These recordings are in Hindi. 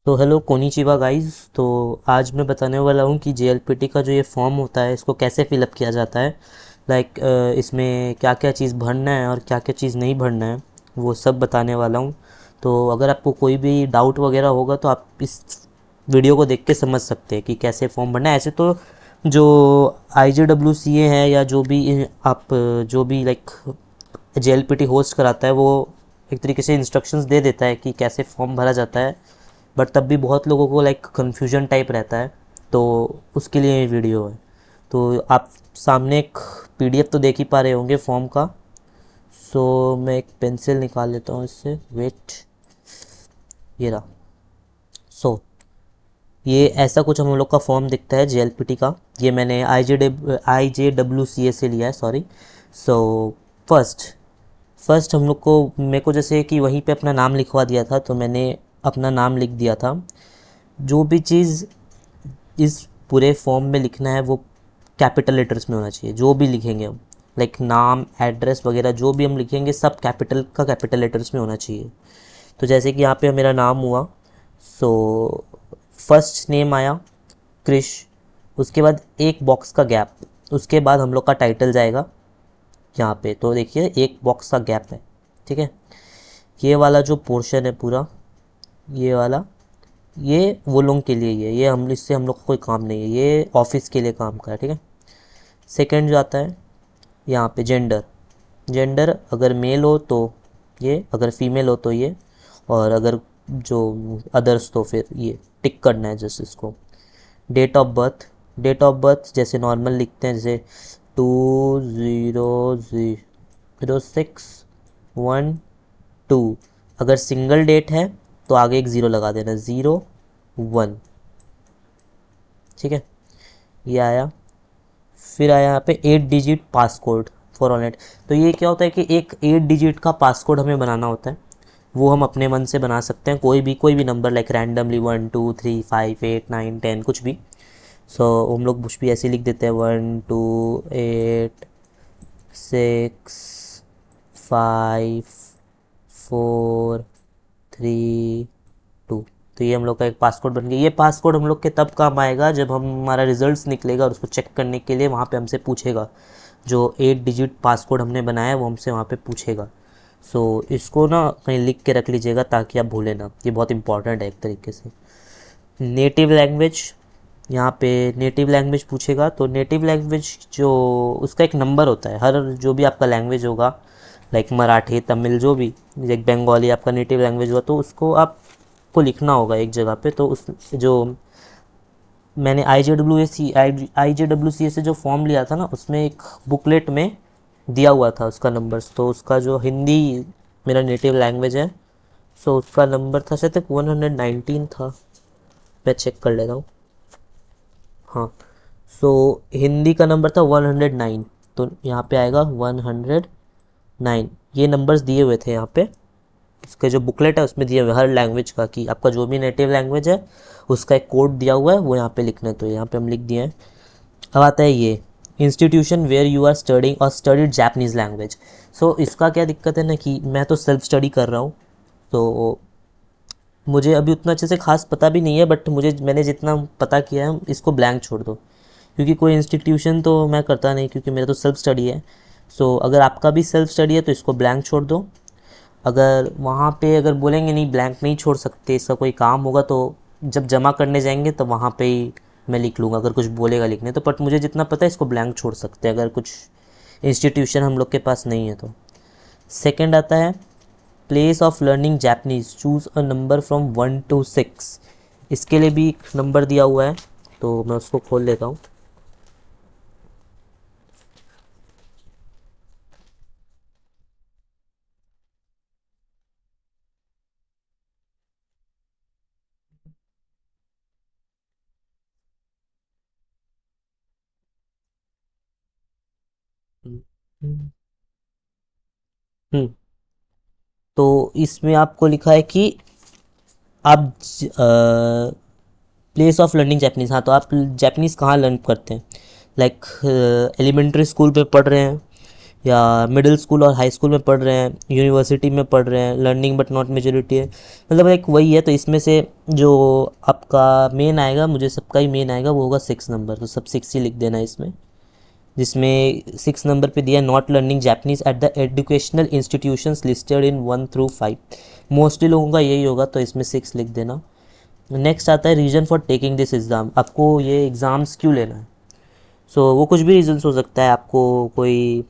तो हेलो कोनिचिवा गाइस। तो आज मैं बताने वाला हूँ कि जेएलपीटी का जो ये फॉर्म होता है इसको कैसे फिलअप किया जाता है। लाइक इसमें क्या क्या चीज़ भरना है और क्या क्या चीज़ नहीं भरना है वो सब बताने वाला हूँ। तो अगर आपको कोई भी डाउट वगैरह होगा तो आप इस वीडियो को देख के समझ सकते हैं कि कैसे फॉर्म भरना है। ऐसे तो जो IJWCA है या जो भी आप जो भी लाइक जेएलपीटी होस्ट कराता है वो एक तरीके से इंस्ट्रक्शंस दे देता है कि कैसे फॉर्म भरा जाता है। बट तब भी बहुत लोगों को लाइक कन्फ्यूजन टाइप रहता है, तो उसके लिए ये वीडियो है। तो आप सामने एक पीडीएफ तो देख ही पा रहे होंगे फॉर्म का। सो मैं एक पेंसिल निकाल लेता हूँ इससे, वेट, ये रहा। सो ये ऐसा कुछ हम लोग का फॉर्म दिखता है जेएलपीटी का। ये मैंने IJWCA से लिया है, सॉरी। सो फर्स्ट फर्स्ट हम लोग को, मेरे को जैसे कि वहीं पे अपना नाम लिखवा दिया था तो मैंने अपना नाम लिख दिया था। जो भी चीज़ इस पूरे फॉर्म में लिखना है वो कैपिटल लेटर्स में होना चाहिए। जो भी लिखेंगे हम, लाइक नाम, एड्रेस वगैरह जो भी हम लिखेंगे सब कैपिटल लेटर्स में होना चाहिए। तो जैसे कि यहाँ पे मेरा नाम हुआ, सो फर्स्ट नेम आया क्रिश। उसके बाद एक बॉक्स का गैप, उसके बाद हम लोग का टाइटल जाएगा यहाँ पे। तो देखिए एक बॉक्स का गैप है, ठीक है। ये वाला जो पोर्शन है पूरा, ये वाला, ये वो लोगों के लिए ही है, ये हम इससे हम लोग को कोई काम नहीं है, ये ऑफिस के लिए काम का है, ठीक है। सेकंड जो आता है यहाँ पे जेंडर, जेंडर अगर मेल हो तो ये, अगर फीमेल हो तो ये, और अगर जो अदर्स तो फिर ये टिक करना है जैसे इसको। Date of birth, date of birth जैसे नॉर्मल लिखते हैं, जैसे 200612। अगर सिंगल डेट है तो आगे एक ज़ीरो लगा देना, 01, ठीक है। ये आया। फिर आया यहाँ पे 8 डिजिट पासकोड फॉर ऑलनेट। तो ये क्या होता है कि एक 8 डिजिट का पासकोड हमें बनाना होता है। वो हम अपने मन से बना सकते हैं, कोई भी नंबर, लाइक रैंडमली 1 2 3 5 8 9 10 कुछ भी। सो हम लोग कुछ भी ऐसे लिख देते हैं, 1 2 8 6 5 4 3 2। तो ये हम लोग का एक पासकोड बन गया। ये पासकोड हम लोग के तब काम आएगा जब हमारा रिजल्ट्स निकलेगा और उसको चेक करने के लिए वहाँ पे हमसे पूछेगा। जो 8 डिजिट पासकोड हमने बनाया है वो हमसे वहाँ पे पूछेगा। सो इसको ना कहीं लिख के रख लीजिएगा ताकि आप भूलें ना, ये बहुत इंपॉर्टेंट है एक तरीके से। नेटिव लैंग्वेज, यहाँ पे नेटिव लैंग्वेज पूछेगा। तो नेटिव लैंग्वेज जो, उसका एक नंबर होता है, हर जो भी आपका लैंग्वेज होगा, लाइक मराठी, तमिल, जो भी, लाइक बंगाली आपका नेटिव लैंग्वेज हुआ तो उसको आपको लिखना होगा एक जगह पे। तो उस जो मैंने IJWC से जो फॉर्म लिया था ना, उसमें एक बुकलेट में दिया हुआ था उसका नंबर्स। तो उसका जो हिंदी मेरा नेटिव लैंग्वेज है, सो उसका नंबर था शायद 119 था। मैं चेक कर लेता हूँ। हाँ, सो हिंदी का नंबर था 109। तो यहाँ पे आएगा 109। ये नंबर्स दिए हुए थे यहाँ पे, इसके जो बुकलेट है उसमें दिए हुए हर लैंग्वेज का, कि आपका जो भी नेटिव लैंग्वेज है उसका एक कोड दिया हुआ है, वो यहाँ पे लिखना है। तो यहाँ पे हम लिख दिए हैं। अब आता है ये institution where you are studying और स्टडीड जापनीज़ लैंग्वेज। सो इसका क्या दिक्कत है ना, कि मैं तो सेल्फ स्टडी कर रहा हूँ, तो मुझे अभी उतना अच्छे से खास पता भी नहीं है। बट मैंने जितना पता किया है, इसको ब्लैंक छोड़ दो, क्योंकि कोई इंस्टीट्यूशन तो मैं करता नहीं, क्योंकि मेरा तो सेल्फ स्टडी है। सो अगर आपका भी सेल्फ स्टडी है तो इसको ब्लैंक छोड़ दो। अगर वहाँ पे अगर बोलेंगे नहीं ब्लैंक नहीं छोड़ सकते, इसका कोई काम होगा तो जब जमा करने जाएंगे तो वहाँ पे ही मैं लिख लूँगा, अगर कुछ बोलेगा लिखने तो। बट मुझे जितना पता है इसको ब्लैंक छोड़ सकते हैं अगर कुछ इंस्टीट्यूशन हम लोग के पास नहीं है तो। सेकंड आता है place of learning Japanese, choose a number from 1 to 6। इसके लिए भी एक नंबर दिया हुआ है, तो मैं उसको खोल लेता हूँ। हम्म। तो इसमें आपको लिखा है कि आप प्लेस ऑफ लर्निंग जैपनीज़। हाँ, तो आप जैपनीज़ कहाँ लर्न करते हैं, लाइक एलिमेंट्री स्कूल पे पढ़ रहे हैं या मिडिल स्कूल और हाई स्कूल में पढ़ रहे हैं, यूनिवर्सिटी में पढ़ रहे हैं, लर्निंग बट नॉट मेजोरिटी है, मतलब एक वही है। तो इसमें से जो आपका मेन आएगा, मुझे सबका ही मेन आएगा, वो होगा 6 नंबर। तो सब 6 ही लिख देना है इसमें, जिसमें 6 नंबर पे दिया not learning Japanese at the educational institutions listed in 1 through 5। Mostly लोगों का यही होगा, तो इसमें 6 लिख देना। नेक्स्ट आता है reason for taking this exam, आपको ये एग्ज़ाम्स क्यों लेना है। सो वो कुछ भी रीजंस हो सकता है, आपको कोई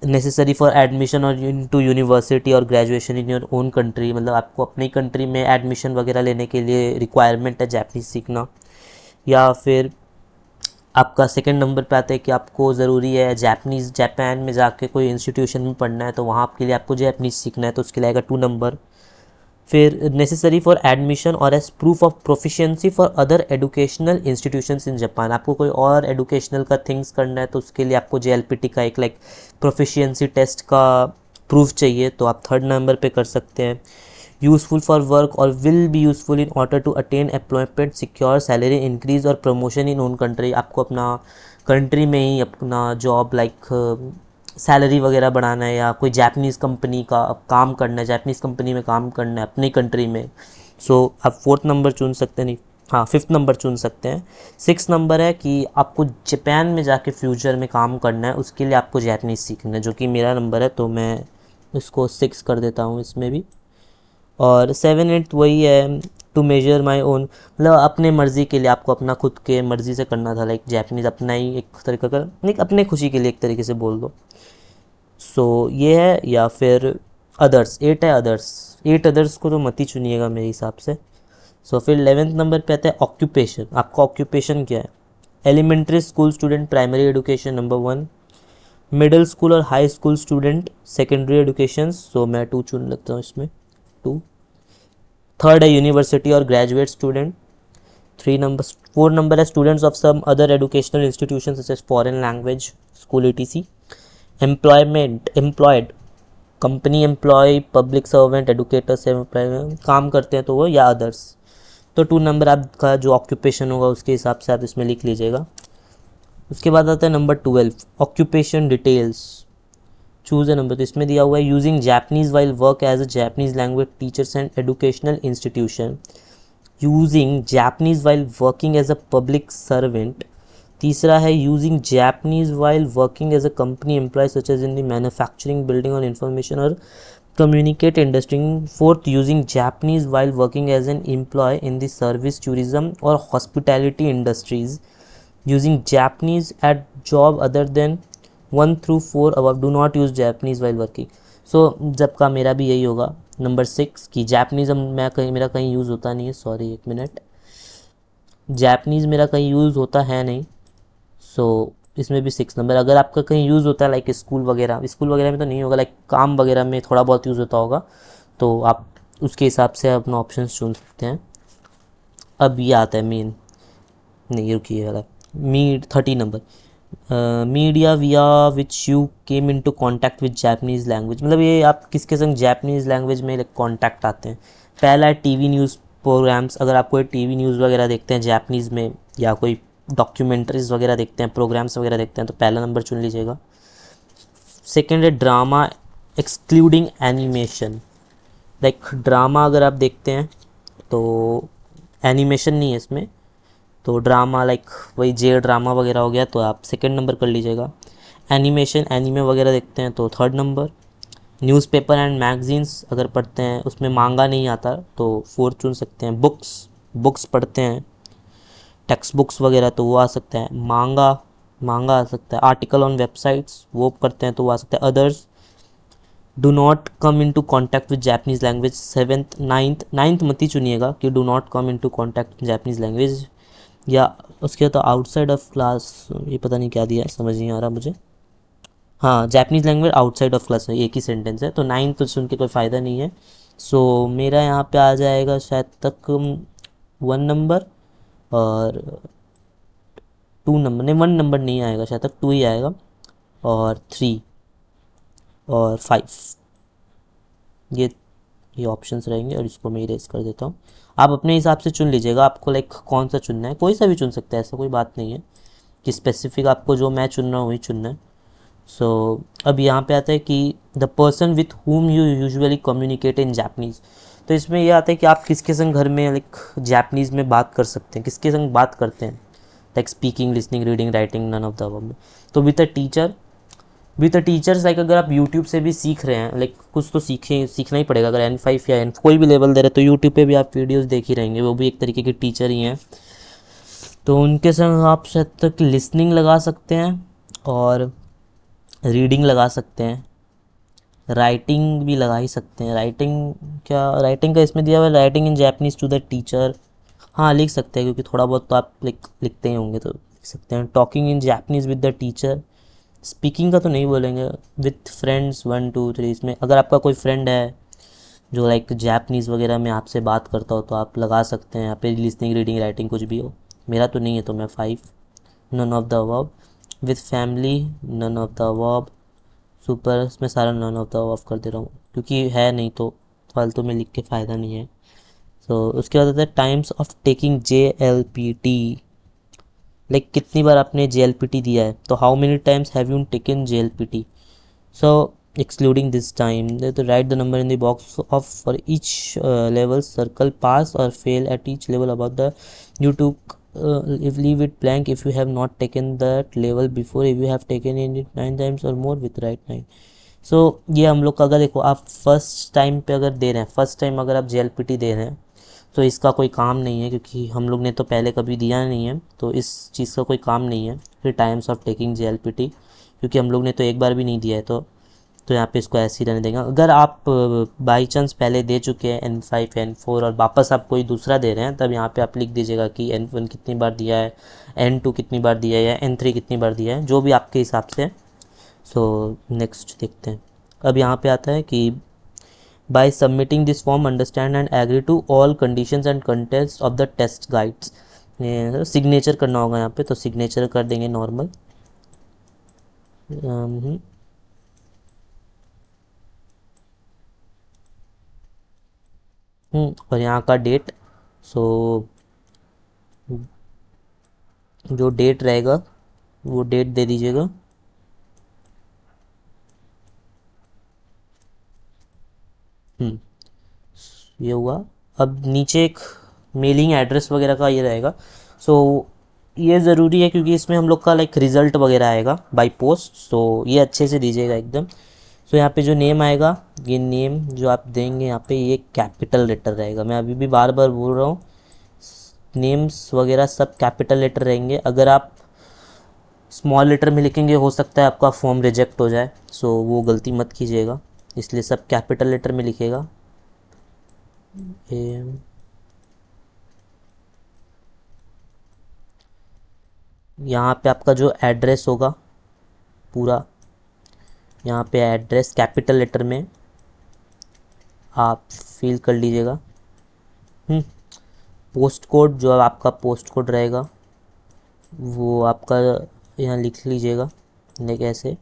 नेसेसरी फॉर एडमिशन और इन टू यूनिवर्सिटी और graduation in your own country, मतलब आपको अपनी कंट्री में एडमिशन वगैरह लेने के लिए रिक्वायरमेंट है जापानीज़ सीखना। या फिर आपका सेकंड नंबर पे आता है कि आपको ज़रूरी है जापानीज़, जापान में जाके कोई इंस्टीट्यूशन में पढ़ना है, तो वहाँ आपके लिए आपको जापानीज़ सीखना है, तो उसके लिए आएगा 2 नंबर। फिर नेसेसरी फॉर एडमिशन और as proof of proficiency for other educational institutions in Japan, आपको कोई और एजुकेशनल का थिंग्स करना है, तो उसके लिए आपको JLPT का एक प्रोफिशिएंसी टेस्ट का प्रूफ चाहिए, तो आप 3rd नंबर पे कर सकते हैं। यूज़फुल फॉर वर्क और will be useful in order to attain employment, secure salary increase और प्रमोशन इन ओन कंट्री, आपको अपना कंट्री में ही अपना जॉब सैलरी वगैरह बढ़ाना है, या कोई जापानीज़ कंपनी का काम करना है, जापानीज़ कंपनी में काम करना है अपनी कंट्री में। सो आप 4th नंबर चुन सकते हैं, नहीं हाँ 5th नंबर चुन सकते हैं। 6 नंबर है कि आपको जापान में जाके फ्यूचर में काम करना है, उसके लिए आपको जापानीज़ सीखना है, जो कि मेरा नंबर है, तो मैं इसको 6 कर देता हूँ इसमें भी। और 7 8 वही है टू मेजर माई ओन, मतलब अपने मर्ज़ी के लिए, आपको अपना खुद के मर्ज़ी से करना था, जापानीज़ अपना ही एक तरीका का, नहीं अपने खुशी के लिए एक तरीके से बोल दो। सो ये है। या फिर अदर्स, 8 है अदर्स, 8 अदर्स को तो मत ही चुनिएगा मेरे हिसाब से। सो फिर 11th नंबर पे आता है ऑक्यूपेशन, आपका ऑक्यूपेशन क्या है। Elementary school student primary education number 1, middle school और high school student secondary education, so मैं 2 चुन लेता हूँ इसमें, 2। थर्ड है यूनिवर्सिटी और ग्रेजुएट स्टूडेंट। 3 नंबर 4 नंबर है students of some other educational institution such as foreign language school ETC। Employment, employed, company employ, public servant, educator से काम करते हैं तो वो, या अदर्स। तो 2 नंबर आपका जो ऑक्यूपेशन होगा उसके हिसाब से आप इसमें लिख लीजिएगा। उसके बाद आता है number 12 occupation details, choose a number. तो इसमें दिया हुआ है using Japanese while work as a Japanese language teachers and educational institution, using Japanese while working as a public servant. तीसरा है using Japanese while working as a company employ such as in the manufacturing, building और इंफॉर्मेशन और communicate industry. Fourth using Japanese while working as an employ in the service, tourism और hospitality industries, using Japanese at job other than 1 through 4 above, do not use Japanese while working. So जब का मेरा भी यही होगा नंबर 6 की जापानीज़ मैं कहीं, मेरा कहीं यूज़ होता नहीं है, सॉरी एक मिनट, जापानीज़ मेरा कहीं यूज़ होता है नहीं। सो इसमें भी 6 नंबर। अगर आपका कहीं यूज़ होता है स्कूल वगैरह, स्कूल वगैरह में तो नहीं होगा, काम वगैरह में थोड़ा बहुत यूज़ होता होगा, तो आप उसके हिसाब से अपना ऑप्शन चुन सकते हैं। अब ये आता है मेन, नहीं रुकिए वाला, 13 number media via which you came into contact with Japanese language, मतलब ये आप किसके संग जापनीज़ लैंग्वेज में कॉन्टैक्ट आते हैं। पहला है टीवी न्यूज़ प्रोग्राम्स, अगर आप कोई टीवी न्यूज़ वगैरह देखते हैं जापनीज़ में, या कोई डॉक्यूमेंट्रीज वगैरह देखते हैं, प्रोग्राम्स वगैरह देखते हैं, तो पहला नंबर चुन लीजिएगा। सेकेंड है ड्रामा एक्सक्लूडिंग एनिमेशन, ड्रामा अगर आप देखते हैं तो एनिमेशन नहीं है इसमें, तो ड्रामा वही जे ड्रामा वगैरह हो गया, तो आप 2nd नंबर कर लीजिएगा। एनिमेशन, एनीमे वगैरह देखते हैं तो 3rd number. Newspaper and magazines अगर पढ़ते हैं, उसमें मांगा नहीं आता तो 4 चुन सकते हैं। बुक्स, बुक्स पढ़ते हैं, टेक्स्ट बुक्स वगैरह तो वो आ सकता है। मांगा, मांगा आ सकता है। आर्टिकल ऑन वेबसाइट्स वो करते हैं तो वो आ सकता है। Others, do not come into contact with Japanese language. 7th 9th मत ही चुनिएगा कि do not come into contact with Japanese language, या उसके बाद तो आउटसाइड ऑफ क्लास, ये पता नहीं क्या दिया है, समझ नहीं आ रहा मुझे। हाँ, Japanese language outside of class, एक ही सेंटेंस है, तो 9th तो सुन के कोई फ़ायदा नहीं है। सो मेरा यहाँ पे आ जाएगा शायद तक 1 नंबर, और 2 नंबर नहीं, 1 नंबर नहीं आएगा शायद तक, 2 ही आएगा, और 3 और 5, ये ऑप्शंस रहेंगे, और इसको मैं इरेज कर देता हूँ। आप अपने हिसाब से चुन लीजिएगा, आपको कौन सा चुनना है, कोई सा भी चुन सकते हैं, ऐसा कोई बात नहीं है कि स्पेसिफिक आपको जो मैं चुन रहा हूँ वही चुनना है। सो अब यहाँ पे आता है कि the person with whom you usually communicate in Japanese. तो इसमें ये आता है कि आप किसके संग घर में लाइक जापनीज़ में बात कर सकते हैं, किसके संग बात करते हैं, like speaking, listening, reading, writing, none of the above में। तो with a teacher, with a teachers like अगर आप यूट्यूब से भी सीख रहे हैं, लाइक कुछ तो सीखना ही पड़ेगा। अगर N5 या N कोई भी लेवल दे रहे हैं तो यूट्यूब पे भी आप वीडियोस देख ही रहेंगे, वो भी एक तरीके के टीचर ही हैं। तो उनके संग आप शायद तक लिसनिंग लगा सकते हैं और रीडिंग लगा सकते हैं, राइटिंग भी लगा ही सकते हैं। राइटिंग, क्या राइटिंग का इसमें दिया हुआ है, writing in Japanese to the teacher. हाँ लिख सकते हैं, क्योंकि थोड़ा बहुत तो आप लिखते ही होंगे तो लिख सकते हैं। Talking in Japanese with the teacher, speaking का तो नहीं बोलेंगे। विथ फ्रेंड्स 1 2 3, इसमें अगर आपका कोई फ्रेंड है जो लाइक जैपनीज़ वगैरह में आपसे बात करता हो तो आप लगा सकते हैं यहाँ पे, लिसनिंग, रीडिंग, राइटिंग कुछ भी हो। मेरा तो नहीं है तो मैं 5। None of the above. With family, none of the above. Super, इसमें सारा नन ऑफ द अबव कर दे रहा हूँ क्योंकि है नहीं तो फालतू में लिख के फ़ायदा नहीं है। तो उसके बाद आता है times of taking JLPT, like कितनी बार आपने JLPT दिया है, तो how many times have you taken JLPT। So excluding this time, they have to write the number in the box of for each level, circle pass or fail at each level about the you took, if leave it blank if you have not taken that level before, if you have taken it 9 times or more with right 9। so ये हम लोग का, अगर देखो आप फर्स्ट टाइम पे अगर दे रहे हैं, फर्स्ट टाइम अगर आप JLPT दे रहे हैं तो इसका कोई काम नहीं है, क्योंकि हम लोग ने तो पहले कभी दिया नहीं है, तो इस चीज़ का कोई काम नहीं है फिर टाइम्स ऑफ टेकिंग JLPT, क्योंकि हम लोग ने तो एक बार भी नहीं दिया है। तो यहाँ पे इसको ऐसे ही रहने देंगे। अगर आप बाई चांस पहले दे चुके हैं N5 N4 और वापस आप कोई दूसरा दे रहे हैं, तब यहाँ पे आप लिख दीजिएगा कि N1 कितनी बार दिया है, N2 कितनी बार दिया है, या N3 कितनी बार दिया है, जो भी आपके हिसाब से। सो नेक्स्ट देखते हैं। अब यहाँ पे आता है कि by submitting this form understand and agree to all conditions and contents of the test guides. Signature करना होगा यहाँ पे, तो सिग्नेचर कर देंगे नॉर्मल। और यहाँ का डेट, सो जो डेट रहेगा वो डेट दे दीजिएगा। ये हुआ। अब नीचे एक मेलिंग एड्रेस वगैरह का ये रहेगा। सो ये ज़रूरी है क्योंकि इसमें हम लोग का लाइक रिज़ल्ट वगैरह आएगा बाय पोस्ट, सो ये अच्छे से दीजिएगा एकदम। सो यहाँ पे जो नेम आएगा, ये नेम जो आप देंगे यहाँ पे ये कैपिटल लेटर रहेगा। मैं अभी भी बार बार बोल रहा हूँ, नेम्स वगैरह सब कैपिटल लेटर रहेंगे। अगर आप स्मॉल लेटर में लिखेंगे हो सकता है आपका फॉर्म रिजेक्ट हो जाए, सो वो गलती मत कीजिएगा, इसलिए सब कैपिटल लेटर में लिखेगा। यहाँ पे आपका जो एड्रेस होगा पूरा, यहाँ पे एड्रेस कैपिटल लेटर में आप फिल कर लीजिएगा। पोस्ट कोड, जो आपका पोस्ट कोड रहेगा वो आपका यहाँ लिख लीजिएगा, लाइक ऐसे।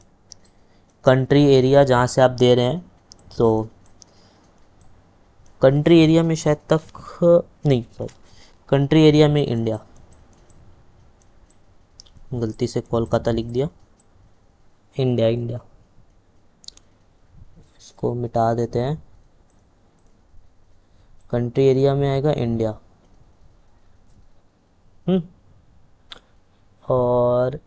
कंट्री एरिया जहाँ से आप दे रहे हैं, तो कंट्री एरिया में शायद तक नहीं, सॉरी, कंट्री एरिया में इंडिया, गलती से कोलकाता लिख दिया, इंडिया इंडिया, इसको मिटा देते हैं। कंट्री एरिया में आएगा इंडिया। और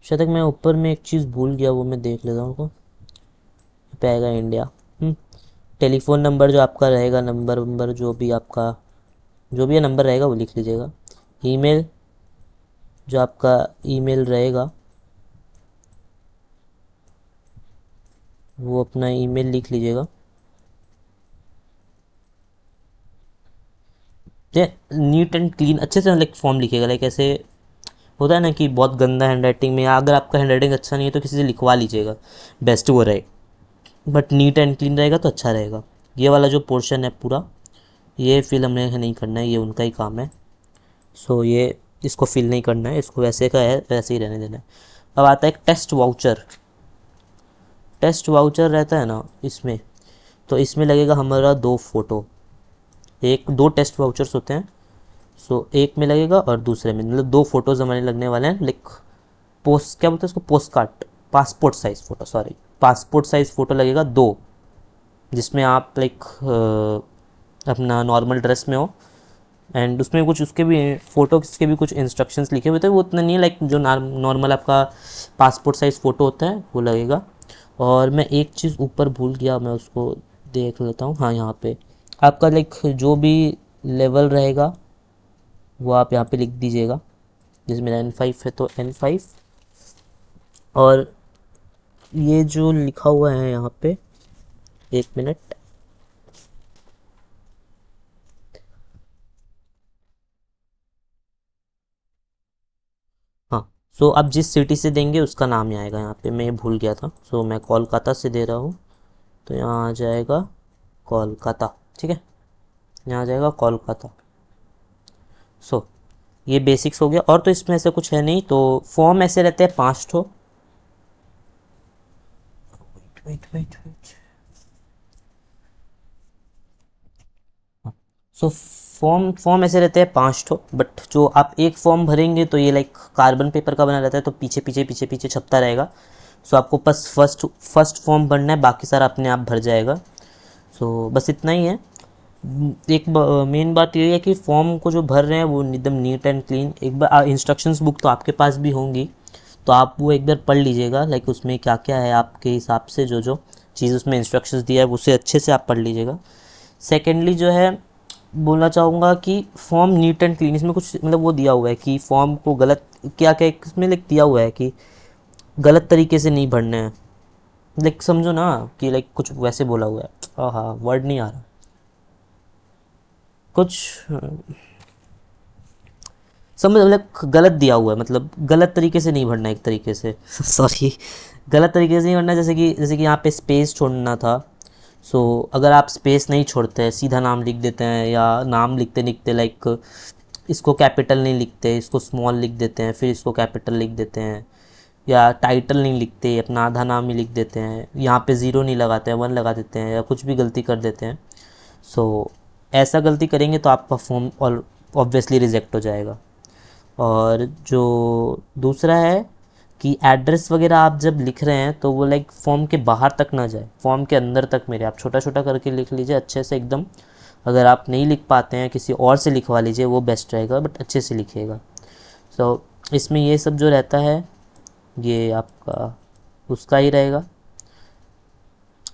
शायद तक मैं ऊपर में एक चीज़ भूल गया, वो मैं देख लेता हूँ उनको। पे आएगा इंडिया। टेलीफोन नंबर जो आपका रहेगा, नंबर जो भी आपका जो भी नंबर रहेगा वो लिख लीजिएगा। ईमेल, जो आपका ईमेल रहेगा वो अपना ईमेल लिख लीजिएगा। नीट एंड क्लीन अच्छे से लाइक फॉर्म लिखिएगा, लाइक ऐसे होता है ना कि बहुत गंदा हैंड राइटिंग में, या अगर आपका हैंड राइटिंग अच्छा नहीं है तो किसी से लिखवा लीजिएगा, बेस्ट वो रहे। बट नीट एंड क्लीन रहेगा तो अच्छा रहेगा। ये वाला जो पोर्शन है पूरा, ये फिल हमने नहीं करना है, ये उनका ही काम है। सो ये इसको फिल नहीं करना है, इसको वैसे का है वैसे ही रहने देना है। अब आता है एक टेस्ट वाउचर। टेस्ट वाउचर रहता है ना इसमें, तो इसमें लगेगा हमारा 2 फ़ोटो। एक 2 टेस्ट वाउचर्स होते हैं, सो एक में लगेगा और दूसरे में, मतलब 2 फोटोज़ हमारे लगने वाले हैं। लाइक पोस्ट, क्या बोलते हैं उसको, post card, passport size photo, sorry, passport size photo लगेगा 2, जिसमें आप लाइक अपना नॉर्मल ड्रेस में हो, एंड उसमें कुछ उसके भी फ़ोटो के भी कुछ इंस्ट्रक्शंस लिखे हुए थे, वो उतना नहीं है, लाइक जो नॉर्मल आपका पासपोर्ट साइज़ फ़ोटो होता है वो लगेगा। और मैं एक चीज़ ऊपर भूल गया, मैं उसको देख लेता हूँ। हाँ, यहाँ पे आपका लाइक जो भी लेवल रहेगा वो आप यहाँ पे लिख दीजिएगा। जैसे मेरा N5 है तो N5, और ये जो लिखा हुआ है यहाँ पे, एक मिनट, हाँ। सो आप जिस सिटी से देंगे उसका नाम ही आएगा यहाँ पे, मैं भूल गया था। सो मैं कोलकाता से दे रहा हूँ, तो यहाँ आ जाएगा कोलकाता, ठीक है, यहाँ आ जाएगा कोलकाता। सो ये बेसिक्स हो गया, और तो इसमें ऐसा कुछ है नहीं। तो फॉर्म ऐसे रहते हैं 5 ठो। Wait wait wait, so form ऐसे रहते हैं 5 ठो, बट जो आप एक फॉर्म भरेंगे तो ये लाइक कार्बन पेपर का बना रहता है, तो पीछे पीछे पीछे पीछे छपता रहेगा। सो आपको बस फर्स्ट फॉर्म भरना है, बाकी सारा अपने आप भर जाएगा। सो बस इतना ही है। एक मेन बात ये है कि फॉर्म को जो भर रहे हैं वो एकदम नीट एंड क्लीन, एक बार इंस्ट्रक्शंस बुक तो आपके पास भी होंगी, तो आप वो एक बार पढ़ लीजिएगा, लाइक उसमें क्या क्या है आपके हिसाब से, जो जो चीज़ उसमें इंस्ट्रक्शंस दिया है उसे अच्छे से आप पढ़ लीजिएगा। सेकेंडली जो है, बोलना चाहूँगा कि फॉर्म नीट एंड क्लीन, इसमें कुछ मतलब वो दिया हुआ है कि फॉर्म को गलत क्या क्या इसमें लाइक दिया हुआ है कि गलत तरीके से नहीं भरने हैं। लाइक समझो ना कि लाइक कुछ वैसे बोला हुआ है, हाँ, वर्ड नहीं आ रहा, कुछ समझ, मतलब गलत दिया हुआ है, मतलब गलत तरीके से नहीं भरना, एक तरीके से सॉरी, गलत तरीके से नहीं भरना। जैसे कि यहाँ पे स्पेस छोड़ना था। सो अगर आप स्पेस नहीं छोड़ते हैं, सीधा नाम लिख देते हैं, या नाम लिखते लिखते लाइक इसको कैपिटल नहीं लिखते, इसको स्मॉल लिख देते हैं, फिर इसको कैपिटल लिख देते हैं, या टाइटल नहीं लिखते, अपना आधा नाम ही लिख देते हैं, यहाँ पे ज़ीरो नहीं लगाते हैं, 1 लगा देते हैं, या कुछ भी गलती कर देते हैं। सो ऐसा गलती करेंगे तो आपका फॉर्म और ऑब्वियसली रिजेक्ट हो जाएगा। और जो दूसरा है कि एड्रेस वगैरह आप जब लिख रहे हैं तो वो लाइक फॉर्म के बाहर तक ना जाए, फॉर्म के अंदर तक मेरे आप छोटा छोटा करके लिख लीजिए अच्छे से एकदम। अगर आप नहीं लिख पाते हैं किसी और से लिखवा लीजिए, वो बेस्ट रहेगा, बट अच्छे से लिखिएगा। सो इसमें ये सब जो रहता है ये आपका उसका ही रहेगा,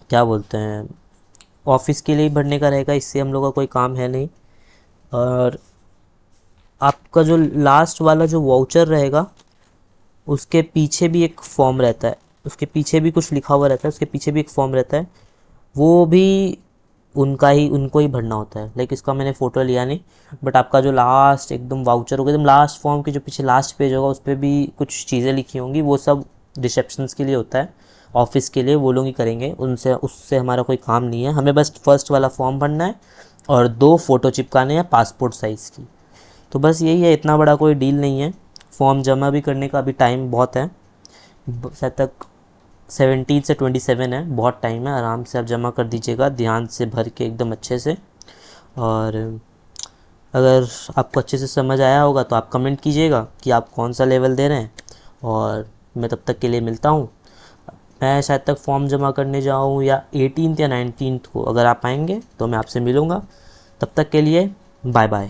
क्या बोलते हैं, ऑफिस के लिए भरने का रहेगा, इससे हम लोग का कोई काम है नहीं। और आपका जो लास्ट वाला जो वाउचर रहेगा उसके पीछे भी एक फॉर्म रहता है, उसके पीछे भी कुछ लिखा हुआ रहता है, उसके पीछे भी एक फॉर्म रहता है, वो भी उनको ही भरना होता है। लाइक इसका मैंने फ़ोटो लिया नहीं, बट आपका जो लास्ट एकदम वाउचर होगा, एकदम लास्ट फॉर्म के जो पीछे लास्ट पेज होगा उस पर भी कुछ चीज़ें लिखी होंगी, वो सब रिसेप्शंस के लिए होता है, ऑफिस के लिए वो लोग ही करेंगे, उनसे उससे हमारा कोई काम नहीं है। हमें बस फर्स्ट वाला फॉर्म भरना है और 2 फ़ोटो चिपकाने हैं पासपोर्ट साइज़ की। तो बस यही है, इतना बड़ा कोई डील नहीं है। फॉर्म जमा भी करने का अभी टाइम बहुत है, शायद तक 17 से 27 है, बहुत टाइम है, आराम से आप जमा कर दीजिएगा, ध्यान से भर के एकदम अच्छे से। और अगर आपको अच्छे से समझ आया होगा तो आप कमेंट कीजिएगा कि आप कौन सा लेवल दे रहे हैं, और मैं तब तक के लिए मिलता हूँ। मैं शायद तक फॉर्म जमा करने जाऊँ या 18 या 19 को, अगर आप आएंगे तो मैं आपसे मिलूँगा। तब तक के लिए बाय बाय।